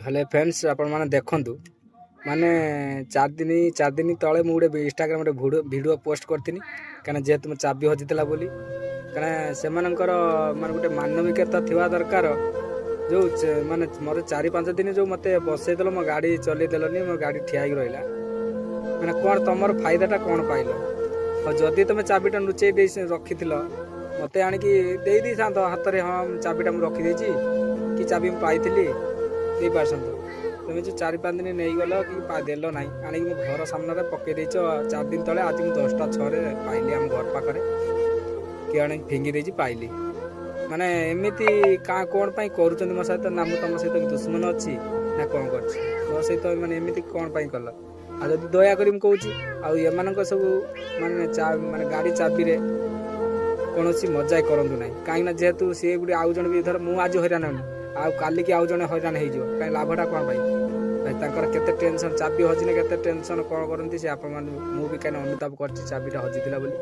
हेले फ्रेंड्स आपण मैंने देखु माने चार दिन तले मुझे इंस्टाग्राम वीडियो पोस्ट करती कहीं जेहेतु मो चाबी हजिला बोली कहीं से माने गोटे मानविकता थी दरकार जो माने मोर 4-5 दिन जो मत बसईदेल मो गाड़ी चलईदेलनी मो गाड़ी ठिया रहा मैंने कौन तुम फायदाटा कौन पाइल और जदि तुम चाबीटा लुचई रखी मत आणिकी दे था हाथ में हाँ चाबीटा मुझे रखीदे कि चाबी पाई दे पार्सन तुम जो 4-5 दिन नहीं गल कि देल ना आणिक मो घर सामने पकई देच 4 दिन तले आज मुझे 10टा 6 पाइली आम घर पाखे कि आणिक फिंगी दे पाइली माने एमती क्या कौन कर मो सहित ना मुझे तुम सहित दुश्मन अच्छी ना कौन कर मो सहित मैंने एमती कौन कल आ जब दयाकोरी कौच आम सब माने गाड़ी चाबी कौन मजा करूँ ना कहीं जेहेतु सी गोटे आउ जन भी धर मुझे आज हईराण आउ काली की आउ जने हईराण हो कहीं लाभटा कौन भाई केते टेंशन चाबी हजिने केते टेंशन कौन करती से आप भी कहीं अनुताप कर चाबीटा हजिला बोली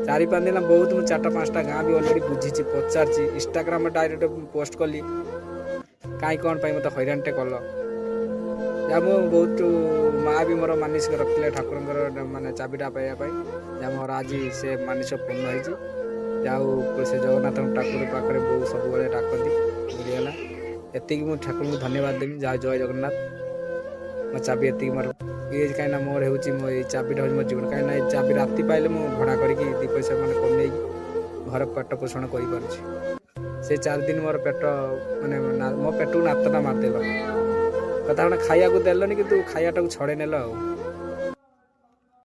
4-5 दिन बहुत मुझे 4-5टा गाँ भी अलरेडी बुझी पचार इंस्टाग्राम डायरेक्ट पोस्ट कली कहीं कौन मत हईराणटे कल जहाँ मु बहुत माँ भी मोर मानसिक रखिले ठाकुर माने चाबीटा पाइबापी जहाँ मोर आज से मानस पूर्ण होती जाऊ से जगन्नाथ ठाकुर पाखे बहुत सब डाकती बुझीगला एति मुझे ठाकुर को धन्यवाद देवी जहाँ जय जगन्नाथ मो चाबी एति मोर ये कहीं मोर हो चाबीटा हूँ मो जीवन कहीं चाबी राति पाइले मुझे भड़ा करके 2 पैसा मैंने कमे घर पेट पोषण कर से 4 दिन मोर पेट माने मो पेट को नातटा मारदेल कथा खाया को देलनि कि खायाटा को छड़े नेल।